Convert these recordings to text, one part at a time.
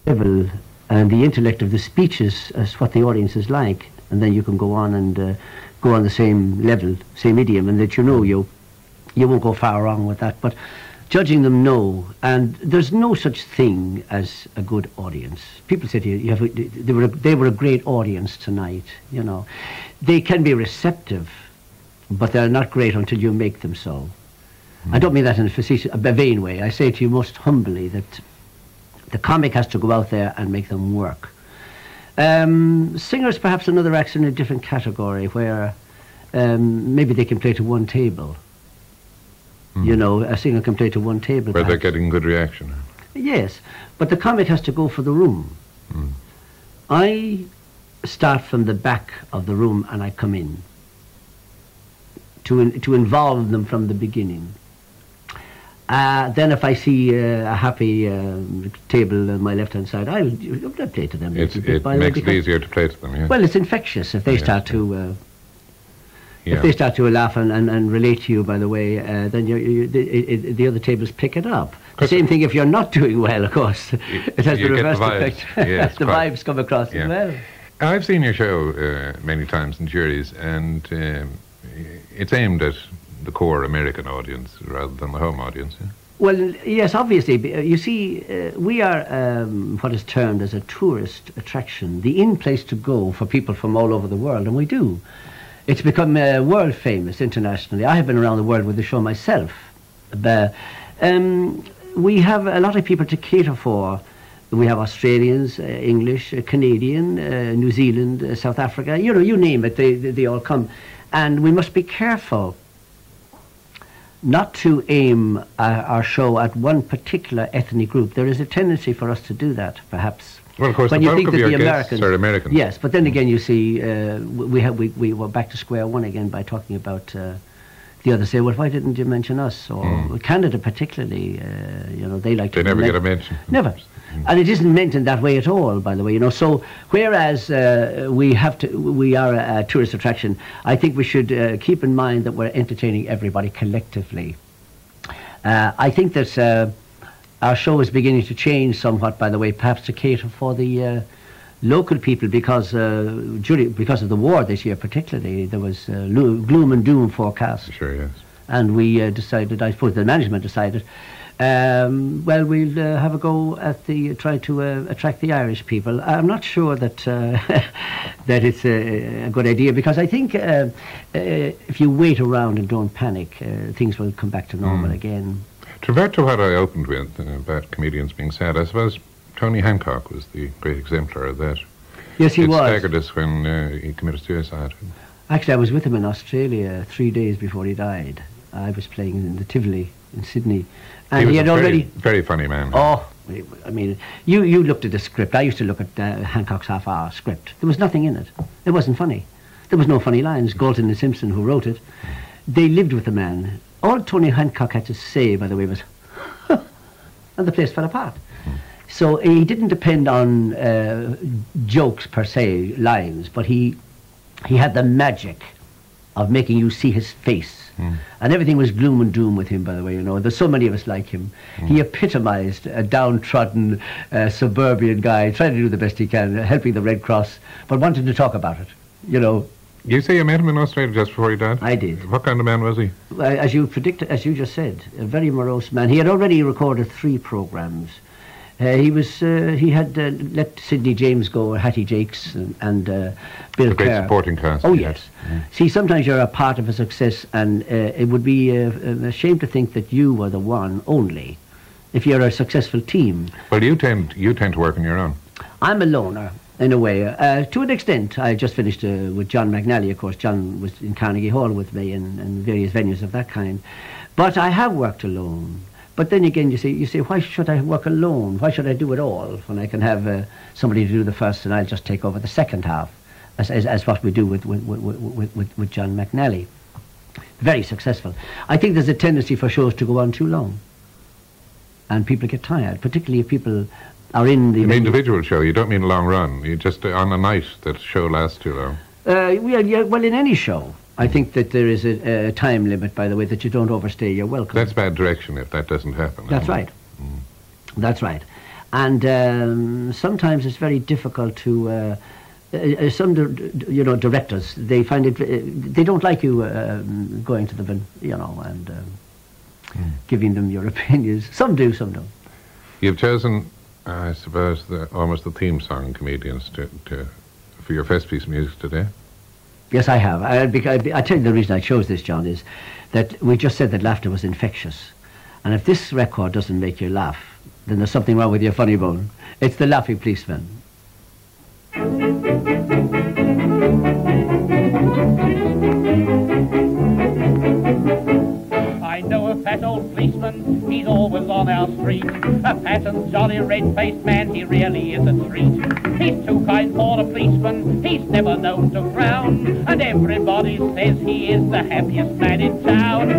level and the intellect of the speeches as what the audience is like, and then you can go on and go on the same level, same idiom, and that you won't go far wrong with that. But judging them, no. And there's no such thing as a good audience. People say to you, they were a great audience tonight, you know. They can be receptive, but they're not great until you make them so. I don't mean that in a vain way. I say to you most humbly that the comic has to go out there and make them work. Singers, perhaps another acts in a different category where maybe they can play to one table. You know, a singer can play to one table. Where perhaps. they're getting good reaction. Yes, but the comic has to go for the room. I start from the back of the room and I come in to involve them from the beginning. Then if I see a happy table on my left-hand side, I'll play to them. It makes it easier to play to them, yeah. Well, it's infectious if they start to... If they start to laugh and relate to you, by the way, then the other tables pick it up. The same thing if you're not doing well, of course. It has the reverse effect. Yes, the vibes come across as well. I've seen your show many times in juries, and it's aimed at the core American audience rather than the home audience. Yeah? Well, yes, obviously. You see, we are what is termed as a tourist attraction, the in-place to go for people from all over the world, and we do. It's become world famous internationally. I have been around the world with the show myself. We have a lot of people to cater for. We have Australians, English, Canadian, New Zealand, South Africa. You know, you name it, they all come. And we must be careful not to aim our show at one particular ethnic group. There is a tendency for us to do that, perhaps. Well, of course, when the you bulk think of that your the guests Americans are American. Yes, but then again, you see, we were back to square one again by talking about the others. Say, well, why didn't you mention us? Or Canada, particularly, you know, they like. They never get a mention. Never, and it isn't meant in that way at all. By the way, you know. So whereas we are a tourist attraction, I think we should keep in mind that we're entertaining everybody collectively. I think that. Our show is beginning to change somewhat, by the way, perhaps to cater for the local people because of the war this year particularly. There was gloom and doom forecast. Sure, yes. And we decided, I suppose the management decided, well, we'll have a go at try to attract the Irish people. I'm not sure that that it's a good idea, because I think if you wait around and don't panic, things will come back to normal again. To revert to what I opened with about comedians being sad, I suppose Tony Hancock was the great exemplar of that. Yes, he was. It staggered us when he committed suicide. Actually, I was with him in Australia 3 days before he died. I was playing in the Tivoli in Sydney. And he was had a already... very funny man. Oh, I mean, you looked at the script. I used to look at Hancock's half-hour script. There was nothing in it. It wasn't funny. There was no funny lines. Galton and Simpson, who wrote it, they lived with the man. All Tony Hancock had to say, by the way, was, and the place fell apart. So he didn't depend on jokes per se, lines, but he had the magic of making you see his face. And everything was gloom and doom with him, by the way, you know. There's so many of us like him. He epitomized a downtrodden suburban guy, trying to do the best he can, helping the Red Cross, but wanting to talk about it, you know. You say you met him in Australia just before he died? I did. What kind of man was he? As you predicted, as you just said, a very morose man. He had already recorded 3 programs. He had let Sidney James go, or Hattie Jakes, and Bill Kerr. A great supporting cast. Oh, yes. See, sometimes you're a part of a success, and it would be a shame to think that you were the one only, if you're a successful team. Well, you tend to work on your own. I'm a loner, in a way. To an extent. I just finished with John McNally, of course. John was in Carnegie Hall with me and various venues of that kind. But I have worked alone. But then again, you say, why should I work alone? Why should I do it all when I can have somebody to do the first and I'll just take over the second half, as what we do with John McNally. Very successful. I think there's a tendency for shows to go on too long. And people get tired, particularly if people are in the... An individual show, you don't mean long run. You just, on a night, that show lasts too long. Well, in any show. I think that there is a time limit, by the way, that you don't overstay your welcome. That's bad direction if that doesn't happen. That's right. That's right. And sometimes it's very difficult to... some directors, they find it... they don't like you going to them, and giving them your opinions. Some do, some don't. You've chosen, I suppose, almost the theme song, Comedians, for your first piece of music today. Yes, I have. I tell you the reason I chose this, John, is that we just said that laughter was infectious. And if this record doesn't make you laugh, then there's something wrong with your funny bone. It's the Laughing Policeman. I know a fat old policeman, he's always on our street. A fat and jolly red-faced man, he really is a treat. He's too kind for a policeman, he's never known to frown. And everybody says he is the happiest man in town.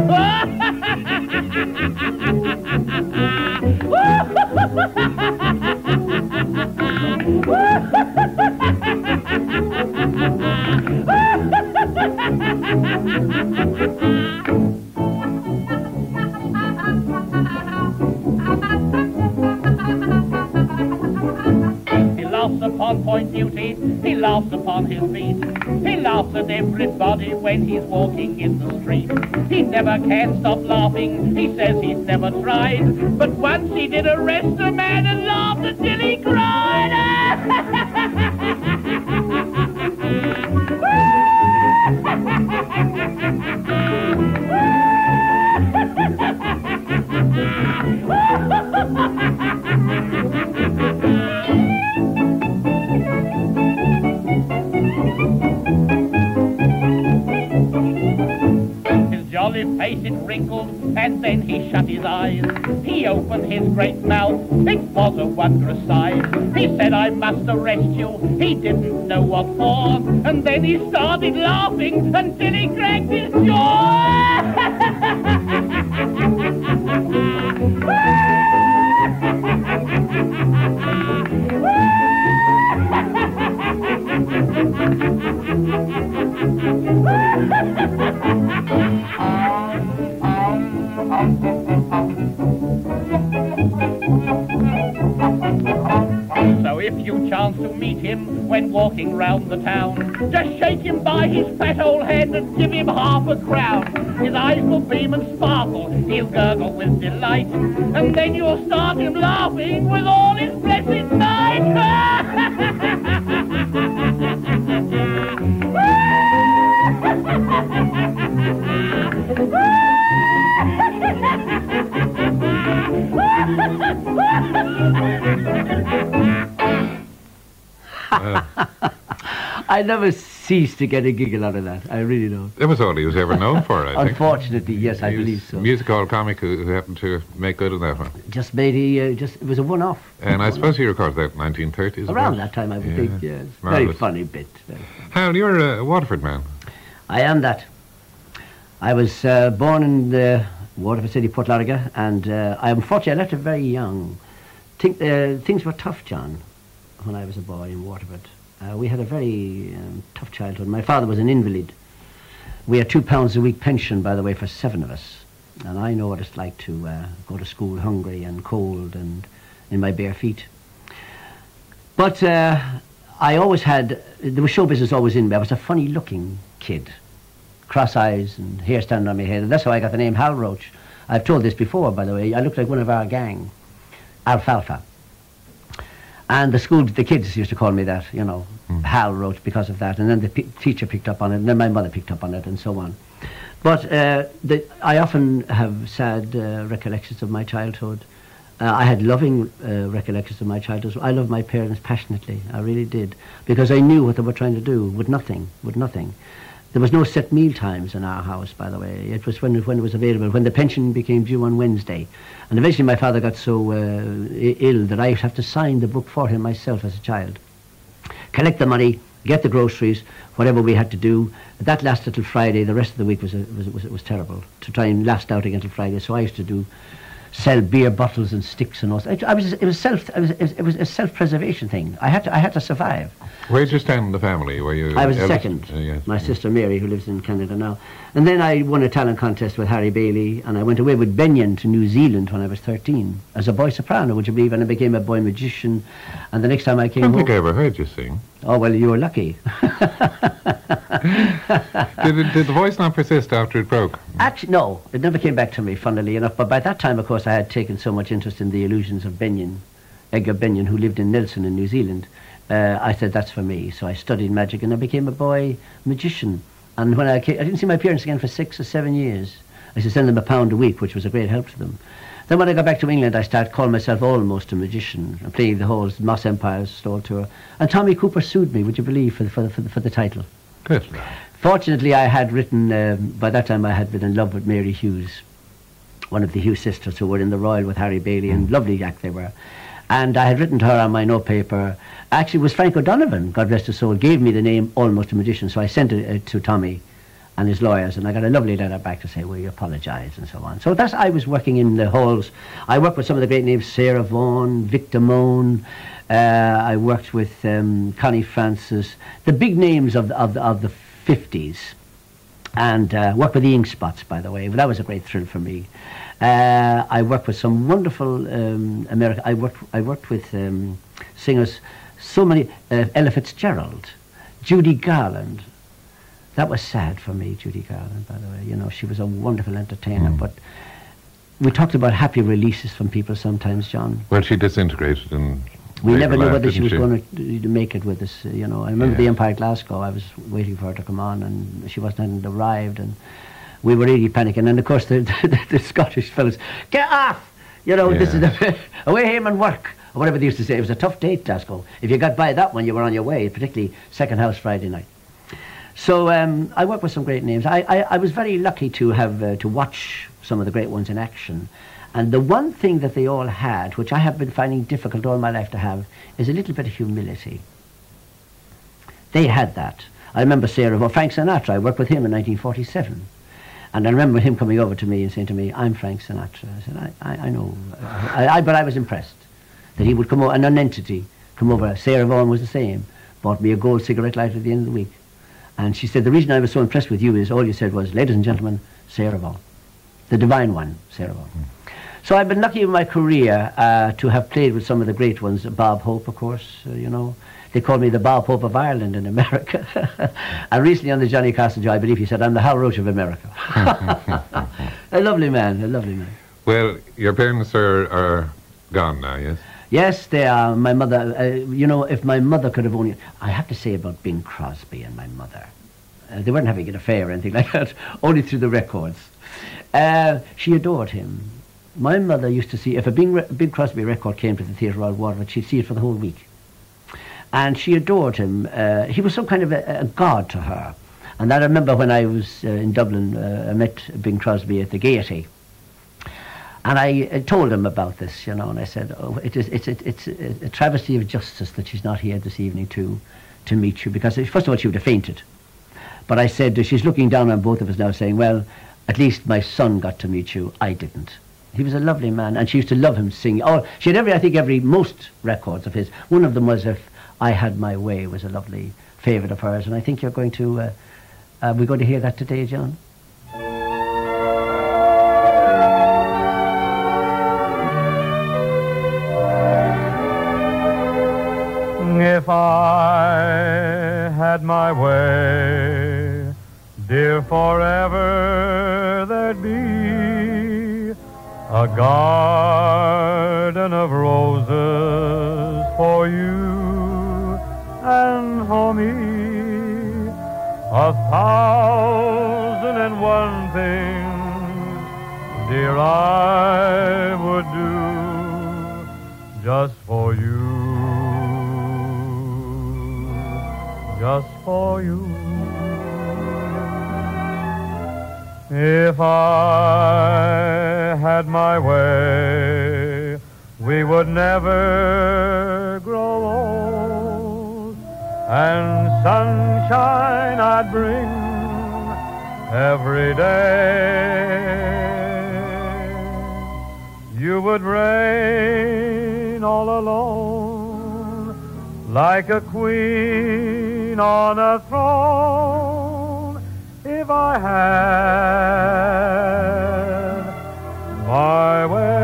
He laughs upon point duty, he laughs upon his beat. He laughs at everybody when he's walking in the street. He never can stop laughing, he says he's never tried. But once he did arrest a man and laughed until he cried. His jolly face it wrinkled, and then he shut his eyes. He opened his great mouth, it was a wondrous sight. He said, I must arrest you, he didn't know what for. And then he started laughing until he cracked his jaw. So if you chance to meet him when walking round the town, just shake him by his fat old hand and give him half a crown. His eyes will beam and sparkle, he'll gurgle with delight, and then you'll start him laughing with all his blessed might. I never cease to get a giggle out of that. I really don't. That was all he was ever known for, I think. Unfortunately, yes, I believe so. Music hall comic who happened to make good on that one. Just made it was a one-off. And I suppose he recorded that in 1930s. Around that time, I would think, yes. Very funny bit. Hal, you're a Waterford man. I am that. I was born in the Waterford City, Portlarga, and unfortunately I left it very young. Things were tough, John, when I was a boy in Waterford. We had a very tough childhood. My father was an invalid. We had £2 a week pension, by the way, for 7 of us. And I know what it's like to go to school hungry and cold and in my bare feet. But I always had, there was show business always in me. I was a funny-looking kid. Cross eyes and hair standing on my head. And that's how I got the name Hal Roach. I've told this before, by the way. I looked like one of our gang, Alfalfa. And the kids used to call me that, Hal Roach, because of that. And then the teacher picked up on it, and then my mother picked up on it, and so on. But I often have sad recollections of my childhood. I had loving recollections of my childhood. I loved my parents passionately. I really did. Because I knew what they were trying to do with nothing. There was no set meal times in our house, by the way. It was when it was available, when the pension became due on Wednesday. And eventually my father got so ill that I would have to sign the book for him myself as a child. Collect the money, get the groceries, whatever we had to do. That lasted till Friday. The rest of the week was terrible, to try and last out again till Friday. So I used to do sell beer bottles and sticks and all. It was a self-preservation thing. I had to survive. Where did you stand in the family? Were you? I was the second. Yes. My sister Mary, who lives in Canada now. And then I won a talent contest with Harry Bailey, and I went away with Benyon to New Zealand when I was 13 as a boy soprano, would you believe? And I became a boy magician. And the next time I came home... I don't think I ever heard you sing. Oh, well, you were lucky. Did the voice not persist after it broke? Actually, no. It never came back to me, funnily enough. But by that time, of course, I had taken so much interest in the illusions of Benyon, Edgar Benyon, who lived in Nelson in New Zealand. I said, that's for me. So I studied magic and I became a boy magician. And when I didn't see my parents again for 6 or 7 years. I used to send them £1 a week, which was a great help to them. Then when I got back to England, I started calling myself almost a magician, and playing the whole Moss Empire's stall tour. And Tommy Cooper sued me, would you believe, for the title. Good. Fortunately, I had written, by that time I had been in love with Mary Hughes, one of the Hughes sisters who were in the Royal with Harry Bailey, and lovely act they were. And I had written to her on my notepaper. Actually, it was Frank O'Donovan, God rest his soul, gave me the name Almost a Magician. So I sent it to Tommy and his lawyers, and I got a lovely letter back to say, well, you apologise, and so on. So I was working in the halls. I worked with some of the great names, Sarah Vaughan, Vic Damone. I worked with Connie Francis, the big names of the 50s. And worked with the Ink Spots, by the way. That was a great thrill for me. I worked with some wonderful American. I worked with singers, so many. Ella Fitzgerald, Judy Garland. That was sad for me, Judy Garland, by the way. You know, she was a wonderful entertainer, but we talked about happy releases from people sometimes, John. Well, she disintegrated and we never knew whether she was going to make it with us, you know. I remember the Empire Glasgow, I was waiting for her to come on, and she hadn't arrived, and we were really panicking. And of course the Scottish fellas, get off! You know, this is away home and work, or whatever they used to say. It was a tough date, Glasgow. If you got by that one, you were on your way, particularly Second House Friday night. So I worked with some great names. I was very lucky to have to watch some of the great ones in action. And the one thing that they all had, which I have been finding difficult all my life to have, is a little bit of humility. They had that. I remember Frank Sinatra. I worked with him in 1947. And I remember him coming over to me and saying to me, I'm Frank Sinatra. I said, I know. But I was impressed that he would come over, an entity, come over. Sarah Vaughan was the same. Bought me a gold cigarette lighter at the end of the week. And she said, the reason I was so impressed with you is all you said was, ladies and gentlemen, Sarah Vaughan. The divine one, Sarah Vaughan. So I've been lucky in my career to have played with some of the great ones. Bob Hope, of course, you know. They called me the Bob Hope of Ireland in America. And recently on the Johnny Castle show, I believe he said, I'm the Hal Roach of America. A lovely man, a lovely man. Well, your parents are gone now, yes? Yes, they are. My mother, you know, if my mother could have only... I have to say about Bing Crosby and my mother. They weren't having an affair or anything like that, only through the records. She adored him. My mother used to see, if a Bing Crosby record came to the Theatre Royal Waterford, she'd see it for the whole week. And she adored him. He was some kind of a god to her. And I remember when I was in Dublin, I met Bing Crosby at the Gaiety. And I told him about this, you know, and I said, oh, it's a travesty of justice that she's not here this evening to meet you, because first of all she would have fainted. But I said, she's looking down on both of us now saying, well, at least my son got to meet you, I didn't. He was a lovely man, and she used to love him singing. Oh, she had most records of his. One of them was If I Had My Way, was a lovely favourite of hers, and I think you're going to, we're going to hear that today, John. If I had my way, dear, forever there'd be a garden of roses for you and for me, 1,001 things, dear, I would do just for you. Just for you. If I had my way, we would never grow old, and sunshine I'd bring every day. you would reign all alone like a queen on a throne. If I had my way.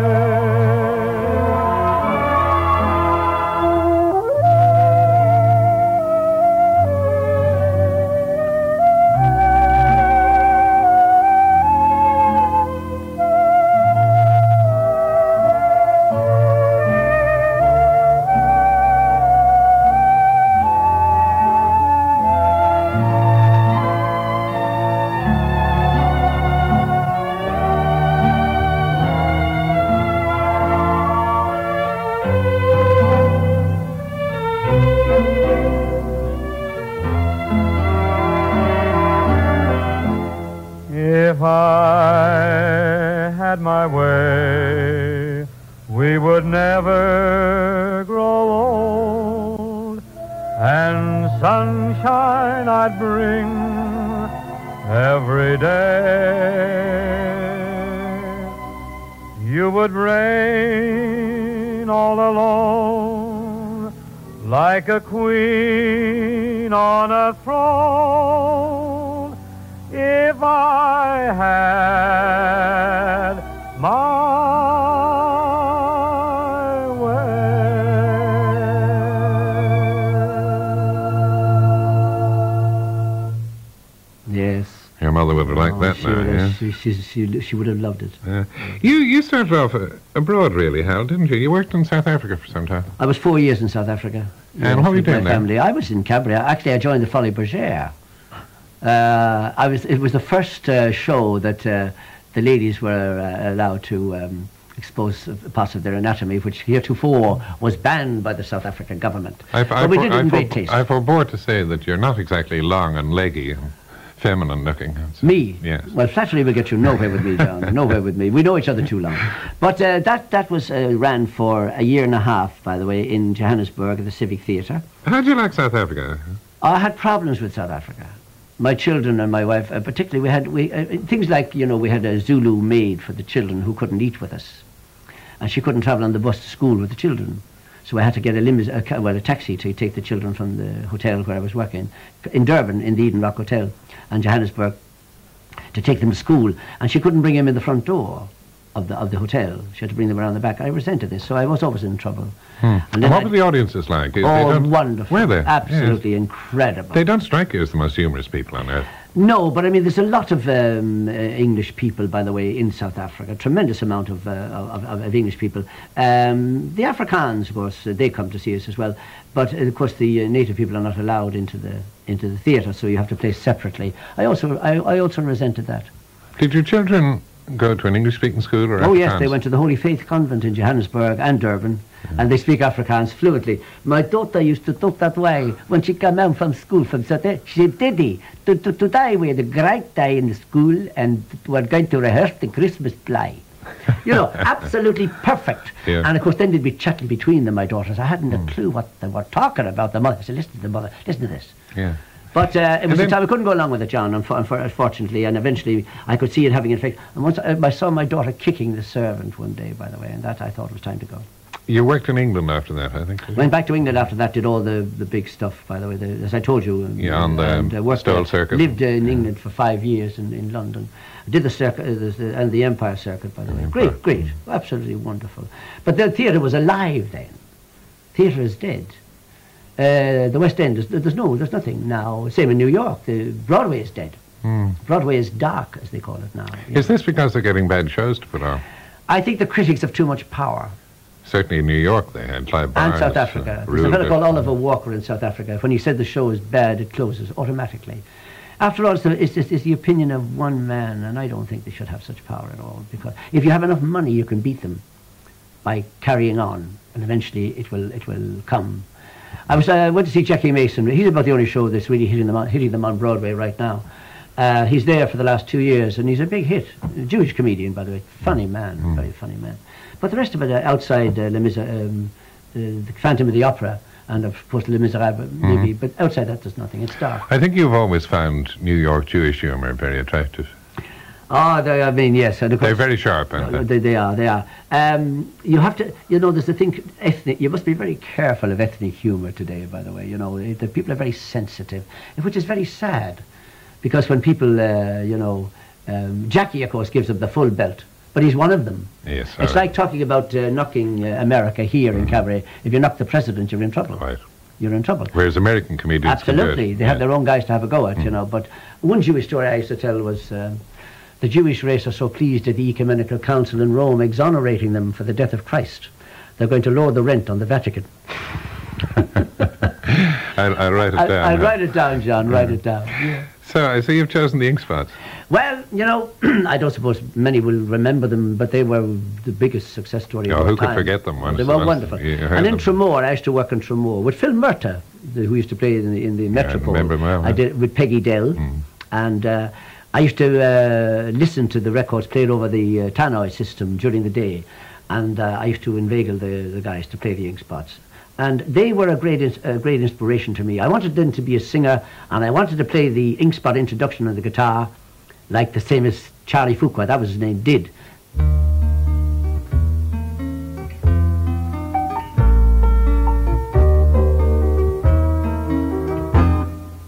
If I had my way, we would never grow old, and sunshine I'd bring every day. You would reign all alone like a queen on a throne. If I had my way. Yes. Your mother would have liked that now, yeah? She would have loved it. You started off abroad, really, Hal, didn't you? You worked in South Africa for some time. I was 4 years in South Africa. And what were you doing there? Family. I was in Cabaret. Actually, I joined the Folie Bergère. It was the first show that the ladies were allowed to expose parts of their anatomy, which heretofore was banned by the South African government. But we did it in great taste. I forbore to say that you're not exactly long and leggy, feminine looking. Me? Yes. Well, flattery will get you nowhere with me, John. Nowhere with me. We know each other too long. But that was ran for a year and a half, by the way, in Johannesburg at the Civic Theatre. How do you like South Africa? I had problems with South Africa. My children and my wife, particularly, we had things like, we had a Zulu maid for the children who couldn't eat with us. And she couldn't travel on the bus to school with the children. So I had to get a taxi to take the children from the hotel where I was working, in Durban, in the Eden Rock Hotel, and Johannesburg, to take them to school. And she couldn't bring them in the front door of the hotel. She had to bring them around the back. I resented this, so I was always in trouble. And what were the audiences like? Wonderful. Were they? Absolutely incredible. They don't strike you as the most humorous people on earth. No, but I mean, there's a lot of English people, by the way, in South Africa. A tremendous amount of English people. The Afrikaans, of course, they come to see us as well. But of course, the native people are not allowed into the theatre, so you have to play separately. I also resented that. Did your children go to an English-speaking school or Afrikaans? Oh yes, they went to the Holy Faith Convent in Johannesburg and Durban, and they speak Afrikaans fluently. My daughter used to talk that way when she came out from school from Saturday. She said, "Daddy, today we had a great day in the school, and we're going to rehearse the Christmas play." Absolutely perfect. Yeah. And of course, then they'd be chatting between them, my daughters. I hadn't a clue what they were talking about. The mother said, "Listen to the mother. Listen to this." Yeah. But it was a time I couldn't go along with it, John, unfortunately, and eventually I could see it having an effect. And once I saw my daughter kicking the servant one day, by the way, and that I thought it was time to go. You worked in England after that, I think. Went back to England after that, did all the big stuff, by the way, as I told you. On the Stole Circuit. Lived in England for 5 years in London. I did the circuit and the Empire Circuit, by the way. Great, absolutely wonderful. But the theatre was alive then. Theatre is dead. The West End, there's nothing now. Same in New York. The Broadway is dead. Broadway is dark, as they call it now. Is this because they're getting bad shows to put on? I think the critics have too much power. Certainly in New York they had Clive Barnes. And South Africa. There's a fellow called Oliver Walker in South Africa. When he said the show is bad, it closes automatically. After all, it's the opinion of one man, and I don't think they should have such power at all. Because if you have enough money, you can beat them by carrying on, and eventually it will come. I went to see Jackie Mason. He's about the only show that's really hitting them on Broadway right now. He's there for the last 2 years, and he's a big hit. A Jewish comedian, by the way. Funny man, very funny man. But the rest of it, outside the Phantom of the Opera, and of course Les Miserables, maybe, but outside that there's nothing. It's dark. I think you've always found New York Jewish humour very attractive. Oh, I mean, yes. And of course, They're very sharp, aren't they? They are. You have to, there's the thing, ethnic, you must be very careful of ethnic humour today, by the way. The people are very sensitive, which is very sad. Because when people, Jackie, of course, gives them the full belt, but he's one of them. Yes. It's like talking about knocking America here in cabaret. If you knock the president, you're in trouble. Right. You're in trouble. Whereas American comedians absolutely, they have their own guys to have a go at, But one Jewish story I used to tell was the Jewish race are so pleased at the Ecumenical Council in Rome exonerating them for the death of Christ. They're going to lower the rent on the Vatican. I'll write it down. I'll write it down, John. Write it down. Yeah. So I see you've chosen the ink spots. Well, I don't suppose many will remember them, but they were the biggest success story of all who time. could forget them? They were wonderful. And in Tremor, I used to work in Tremor with Phil Murta, who used to play in the Metropole. I remember him well. I did with Peggy Dell, and I used to listen to the records played over the tannoy system during the day, and I used to inveigle the guys to play the ink spots. And they were a great inspiration to me. I wanted them to be a singer, and I wanted to play the ink spot introduction on the guitar, like the same as Charlie Fuqua, that was his name, did.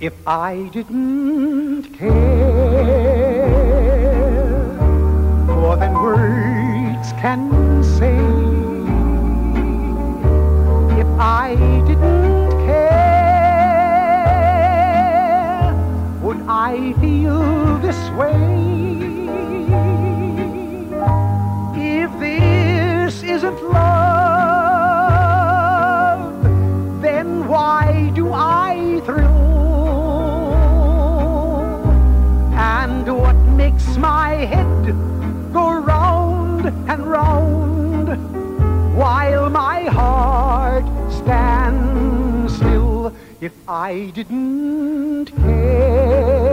If I didn't care more than words can say, if I didn't care, would I feel this way? If this isn't love, then why do I thrill? And what makes my head go round and round while my heart stands still? If I didn't care,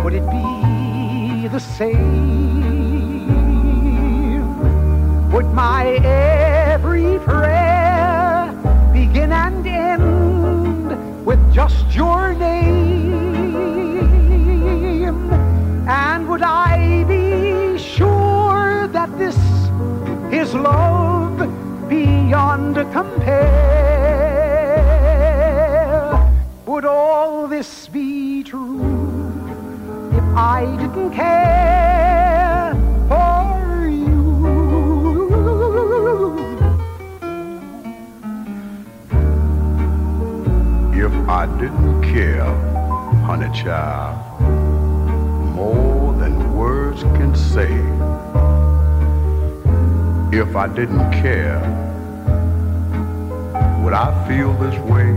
would it be the same? Would my every prayer begin and end with just your name? And would I be sure that this is love beyond compare? Would all this be true if I didn't care for you? If I didn't care, honey child, more than words can say. If I didn't care, would I feel this way?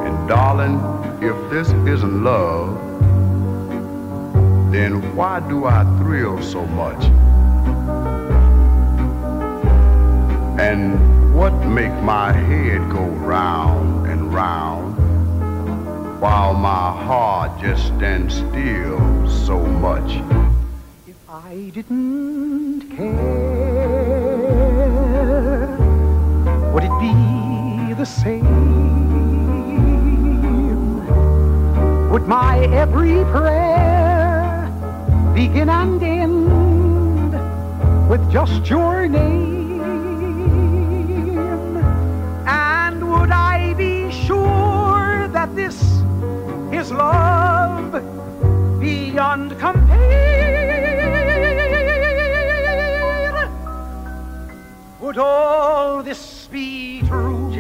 And darling, if this isn't love, then why do I thrill so much? And what make my head go round and round while my heart just stands still so much? If I didn't care, would it be the same? Would my every prayer begin and end with just your name? And would I be sure that this is love beyond compare? Would all this be true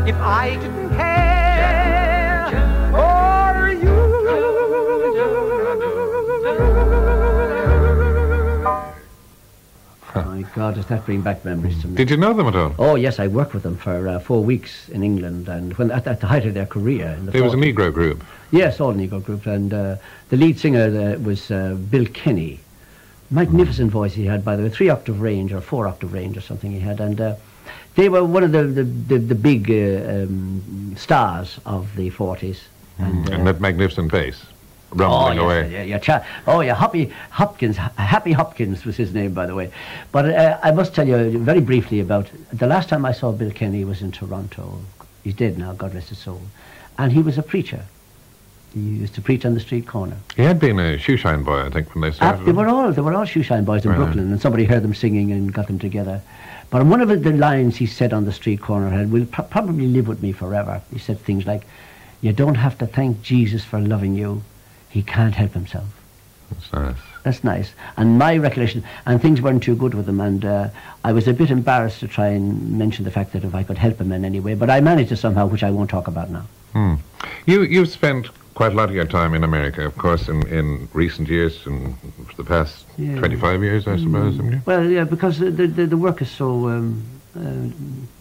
if I didn't care for you? My God, does that bring back memories to me? Did you know them at all? Oh, yes, I worked with them for 4 weeks in England, and when at the height of their career. In the There was a 40s. Negro group. Yes, all Negro group, and the lead singer was Bill Kenny. Magnificent voice he had, by the way, 3-octave range or 4-octave range or something he had, and they were one of the big stars of the 40s. And that magnificent face, rumbling away. Happy Hopkins was his name, by the way. But I must tell you very briefly about the last time I saw Bill Kenny was in Toronto. He's dead now, God rest his soul. And he was a preacher. He used to preach on the street corner. He had been a shoeshine boy, I think, when they started. They were all shoeshine boys in Brooklyn, and somebody heard them singing and got them together. But one of the lines he said on the street corner will probably live with me forever. He said things like, "You don't have to thank Jesus for loving you. He can't help himself." That's nice. That's nice. And my recollection, and things weren't too good with him, and I was a bit embarrassed to try and mention the fact that if I could help him in any way, but I managed it somehow, which I won't talk about now. You've spent quite a lot of your time in America, of course, in recent years, and for the past 25 years, I suppose, haven't you? Well, yeah, because the work is so...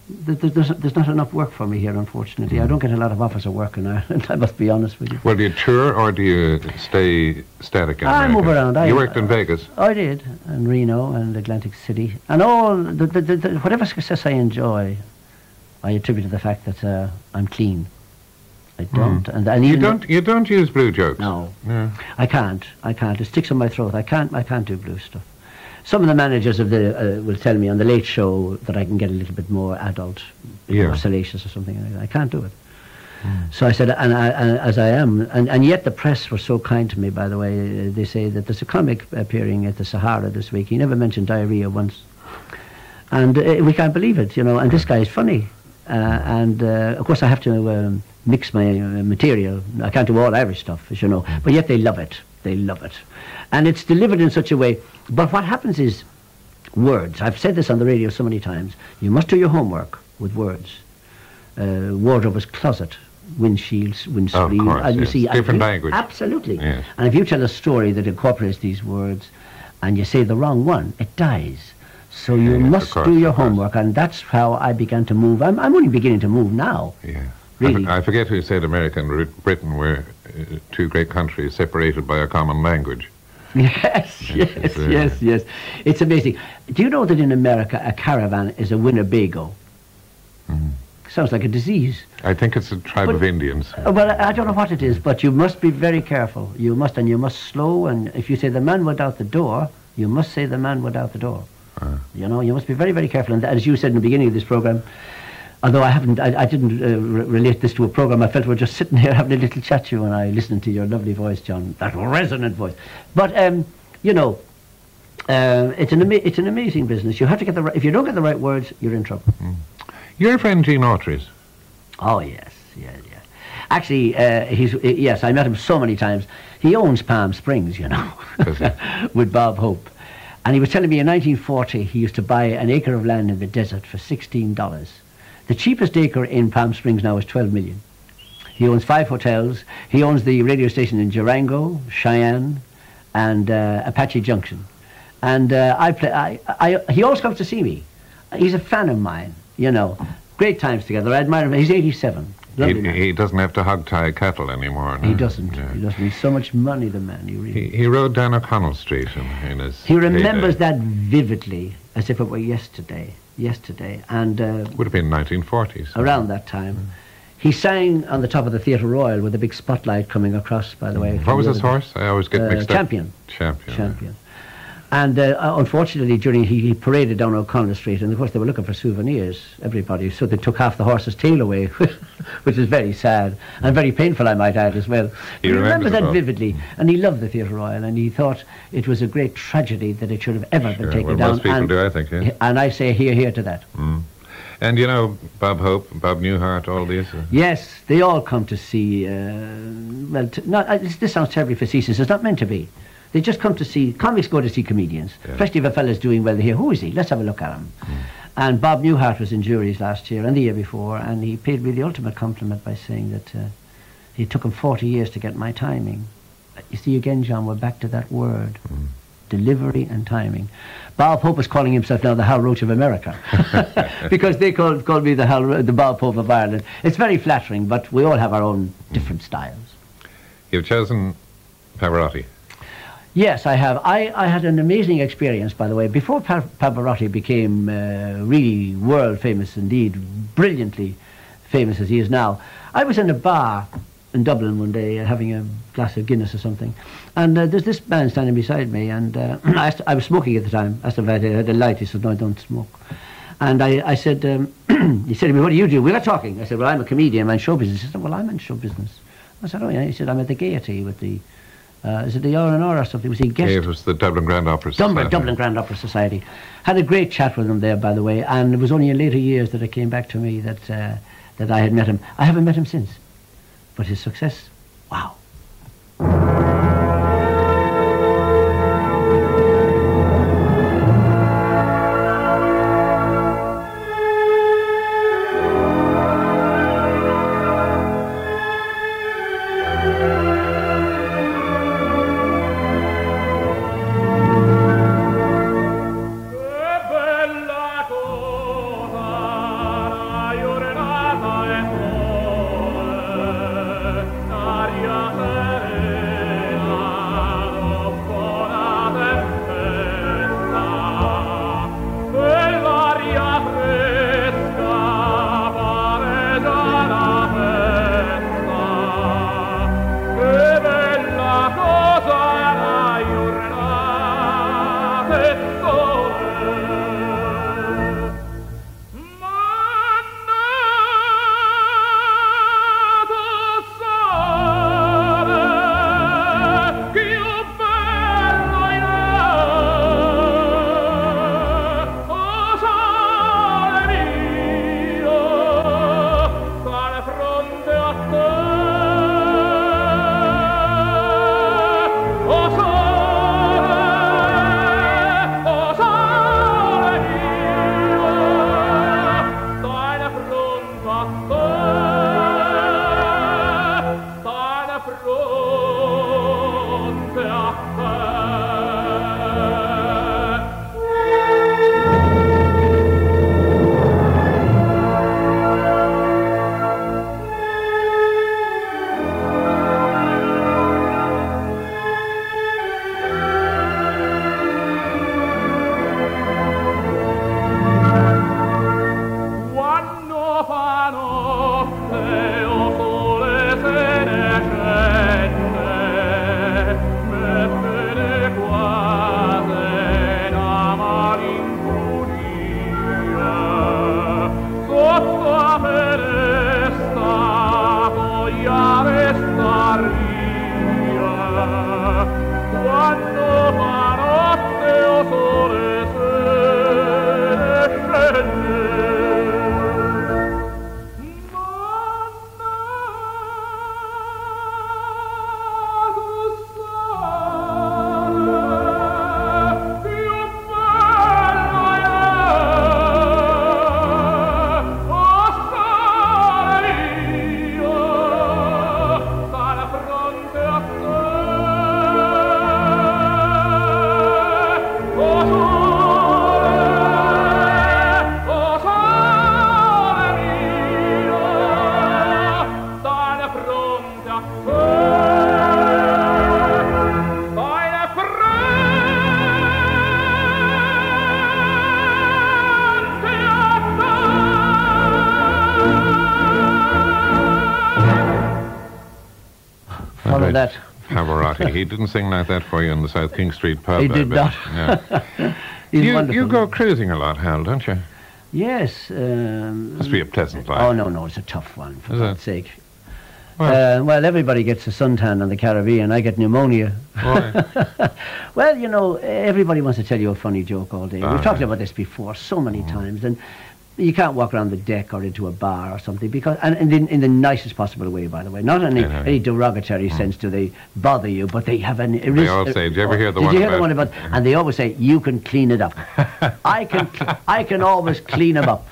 there's not enough work for me here, unfortunately. I don't get a lot of officer work in Ireland, I must be honest with you. Well, do you tour, or do you stay static in America? I move around. You worked in Vegas? I did, and Reno, and Atlantic City. And all, whatever success I enjoy, I attribute to the fact that I'm clean. I don't. And you don't use blue jokes? No. I can't. It sticks in my throat. I can't do blue stuff. Some of the managers of the will tell me on the Late Show that I can get a little bit more adult, more salacious or something like that. I can't do it. So I said, as I am, and yet the press were so kind to me, by the way. They say that there's a comic appearing at the Sahara this week. He never mentioned diarrhea once. And we can't believe it, and this guy is funny. Of course I have to mix my material. I can't do all Irish stuff, as you know, but yet they love it. They love it. And it's delivered in such a way. But what happens is words. I've said this on the radio so many times. You must do your homework with words. Wardrobe is closet, windshields, windscreen. Of course, you see, different language. Absolutely. Yes. And if you tell a story that incorporates these words and you say the wrong one, it dies. So you must do your homework, and that's how I began to move. I'm only beginning to move now. Yeah. Really. I forget who said America and Britain were two great countries separated by a common language. Yes. It's amazing. Do you know that in America a caravan is a Winnebago? Sounds like a disease. I think it's a tribe of Indians. Well, I don't know what it is, but you must be very careful. You must slow, and if you say the man went out the door, you must say the man went out the door. You must be very, very careful. And as you said in the beginning of this program, although I didn't relate this to a program, I felt we're just sitting here having a little chat to you, and I listened to your lovely voice, John, that resonant voice. But it's an amazing business. You have to get if you don't get the right words, you're in trouble. Your friend Gene Autry's. Oh yes. Actually, yes, I met him so many times. He owns Palm Springs, with Bob Hope. And he was telling me in 1940 he used to buy an acre of land in the desert for $16. The cheapest acre in Palm Springs now is $12 million. He owns 5 hotels. He owns the radio station in Durango, Cheyenne, and Apache Junction. And he always comes to see me. He's a fan of mine, Great times together. I admire him. He's 87. He doesn't have to hog-tie cattle anymore. No? He doesn't. Yeah. He doesn't. He's so much money, the man. He rode down O'Connell Street in his He remembers that vividly, as if it were yesterday. And would have been 1940s. Around that time. He sang on the top of the Theatre Royal with a big spotlight coming across, by the way. What was his horse? I always get mixed up. Champion. And unfortunately, during he paraded down O'Connell Street, and of course they were looking for souvenirs, everybody, so they took half the horse's tail away, which is very sad, and very painful, I might add, as well. He remembers that vividly, and he loved the Theatre Royal, and he thought it was a great tragedy that it should have ever been taken down. Most people do, I think, yeah. And I say hear to that. And Bob Hope, Bob Newhart, all these? Yes, they all come to see, this sounds terribly facetious, it's not meant to be. They just come to see, comics go to see comedians, especially if a fella's doing well. They hear, who is he? Let's have a look at him. And Bob Newhart was in juries last year and the year before, and he paid me the ultimate compliment by saying that it took him 40 years to get my timing. You see, again, John, we're back to that word, delivery and timing. Bob Hope is calling himself now the Hal Roach of America, because they called me the Bob Hope of Ireland. It's very flattering, but we all have our own different styles. You've chosen Pavarotti. Yes, I have. I had an amazing experience, by the way. Before Pavarotti became really world famous indeed, brilliantly famous as he is now, I was in a bar in Dublin one day having a glass of Guinness or something, and there's this man standing beside me, and I was smoking at the time. I asked him if I had a light. He said, no, I don't smoke. And I said, he said to me, what do you do? We were talking. I said, well, I'm a comedian, I'm in show business. He said, well, I'm in show business. I said, oh yeah. He said, I'm at the Gaiety with the, is it the R&R or something? Was he guest? Yeah, it was the Dublin Grand Opera Society. Dublin Grand Opera Society. Had a great chat with him there, by the way, and it was only in later years that it came back to me that that I had met him. I haven't met him since, but his success, wow. That. Pavarotti. He didn't sing like that for you in the South King Street pub. He did not. Yeah. you go cruising a lot, Hal, don't you? Yes. Must be a pleasant life. Oh, no, it's a tough one, for God's sake. Well, everybody gets a suntan in the Caribbean. I get pneumonia. Why? Well, everybody wants to tell you a funny joke all day. We've talked about this before so many times, and you can't walk around the deck or into a bar or something, because, and in the nicest possible way, by the way. Not in any derogatory sense do they bother you, but they have an... They all say, did you ever hear the one about... And they always say, you can clean it up. I can always clean them up.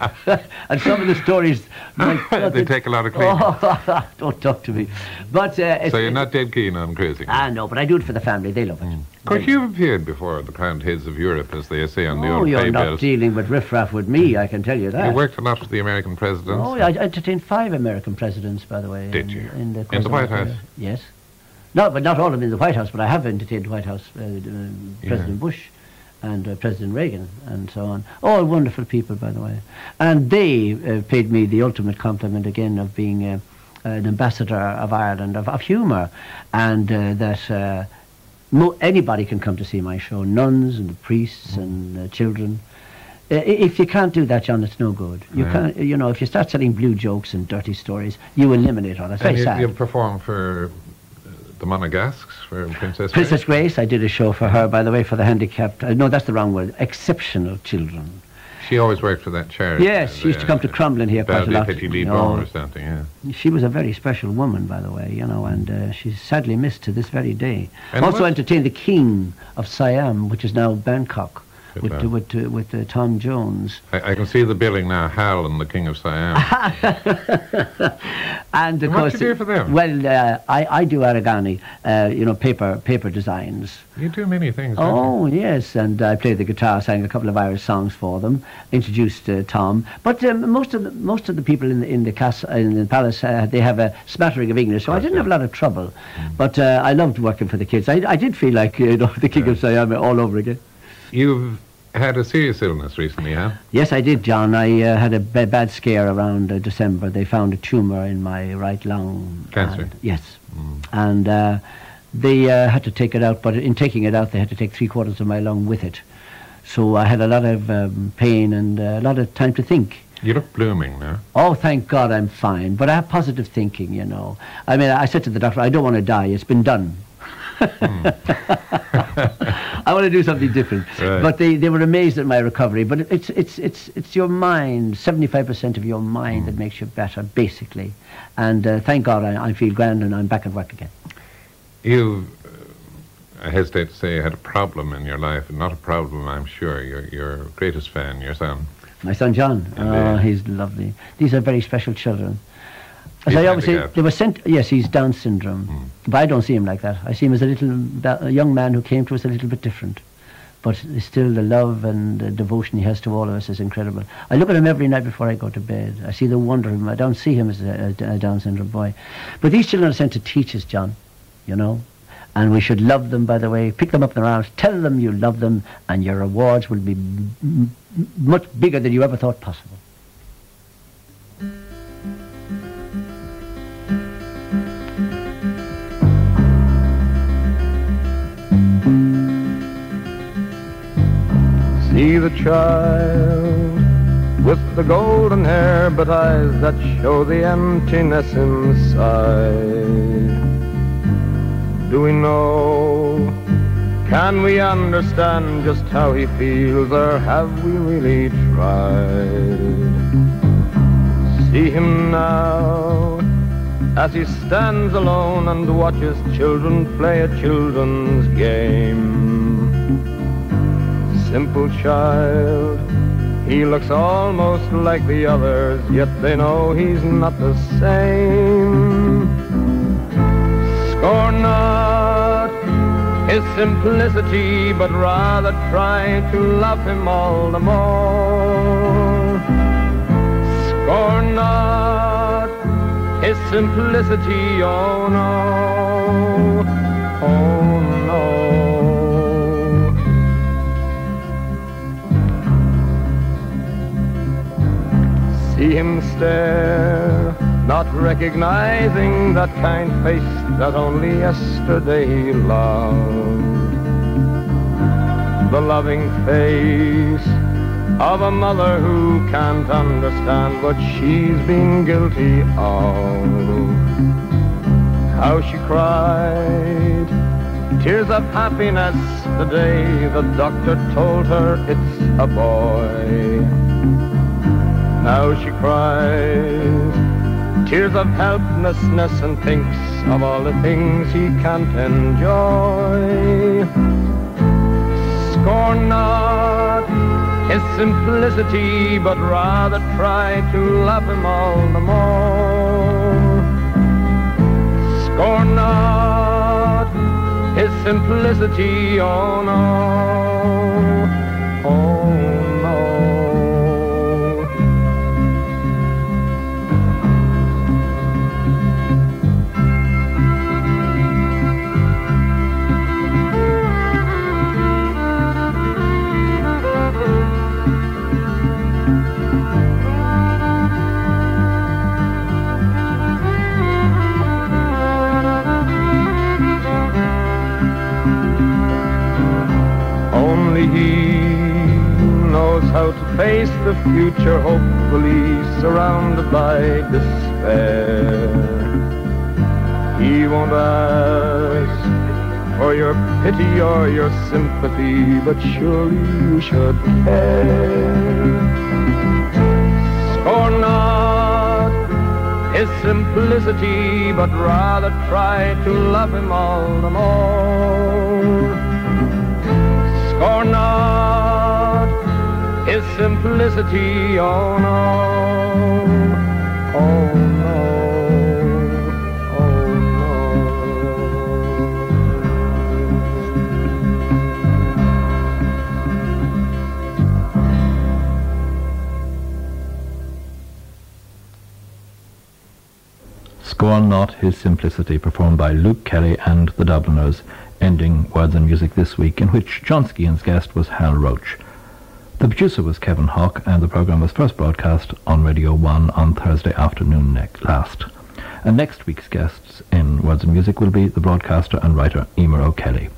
And some of the stories... they take a lot of cleaning. Oh, don't talk to me. But, so you're not dead keen on cruising? No, but I do it for the family. They love it. Of course, you've appeared before the crowned heads of Europe, as they say on the old you're pay not bills. dealing with riffraff with me, I can tell you that. You worked a lot with the American presidents. Oh, I entertained 5 American presidents, by the way. Did you? In the White House? Yes. No, but not all of them in the White House, but I have entertained White House, President Bush and President Reagan and so on. All wonderful people, by the way. And they paid me the ultimate compliment again of being an ambassador of Ireland, of humour, and that... anybody can come to see my show, nuns and priests and children. If you can't do that, John, it's no good. You can't. You know, if you start selling blue jokes and dirty stories, you eliminate all that. It's very sad. You perform for the Monegasques, for Princess Princess Grace. I did a show for her, by the way, for the handicapped. No, that's the wrong word. Exceptional children. She always worked for that charity. Yes, she used to come to Crumlin here quite a lot. Or something, yeah. She was a very special woman, by the way, you know, and she's sadly missed to this very day. And also entertained the King of Siam, which is now Bangkok, with Tom Jones. I can see the billing now, Hal and the King of Siam. And of what course, do you do for them? Well, I do origami, you know, paper designs. You do many things. Don't you? Yes, and I played the guitar, sang a couple of Irish songs for them, introduced Tom. But most of the people in the palace, they have a smattering of English, so I didn't have a lot of trouble. But I loved working for the kids. I did feel like, you know, the King of Siam all over again. You've had a serious illness recently, huh? Yes, I did, John. I had a bad scare around December. They found a tumour in my right lung. Cancer? Yes. And they had to take it out, but in taking it out, they had to take 3/4 of my lung with it. So I had a lot of pain and a lot of time to think. You look blooming now. Oh, thank God I'm fine. But I have positive thinking, you know. I mean, I said to the doctor, I don't want to die. It's been done. I want to do something different. Right. But they were amazed at my recovery. But it's your mind, 75% of your mind that makes you better, basically. And thank God I feel grand and I'm back at work again. You've, I hesitate to say, had a problem in your life. Not a problem, I'm sure. Your greatest fan, your son. My son John. Oh, he's lovely. These are very special children. As I always say, they were sent. Yes, he's Down syndrome, but I don't see him like that. I see him as a young man who came to us a little bit different, but still the love and the devotion he has to all of us is incredible. I look at him every night before I go to bed. I see the wonder of him. I don't see him as a Down syndrome boy, but these children are sent to teach us, John. You know, and we should love them. By the way, pick them up in their arms, tell them you love them, and your rewards will be much bigger than you ever thought possible. See the child with the golden hair but eyes that show the emptiness inside. Do we know? Can we understand just how he feels, or have we really tried? See him now as he stands alone and watches children play a children's game. Simple child, he looks almost like the others, yet they know he's not the same. Scorn not his simplicity, but rather try to love him all the more. Scorn not his simplicity, oh no, oh no. See him stare, not recognizing that kind face that only yesterday he loved. The loving face of a mother who can't understand what she's been guilty of. How she cried tears of happiness the day the doctor told her it's a boy. Now she cries tears of helplessness and thinks of all the things he can't enjoy. Scorn not his simplicity, but rather try to love him all the more. Scorn not his simplicity, oh no, oh no. face the future hopefully, surrounded by despair. He won't ask for your pity or your sympathy, but surely you should care. Scorn not his simplicity, but rather try to love him all the more. Scorn not his simplicity, oh no, oh no, oh no. Scorn Not His Simplicity, performed by Luke Kelly and the Dubliners, ending Words and Music this week, in which John Skehan's guest was Hal Roach. The producer was Kevin Hawke, and the programme was first broadcast on Radio 1 on Thursday afternoon last. And next week's guests in Words and Music will be the broadcaster and writer Emer O'Kelly.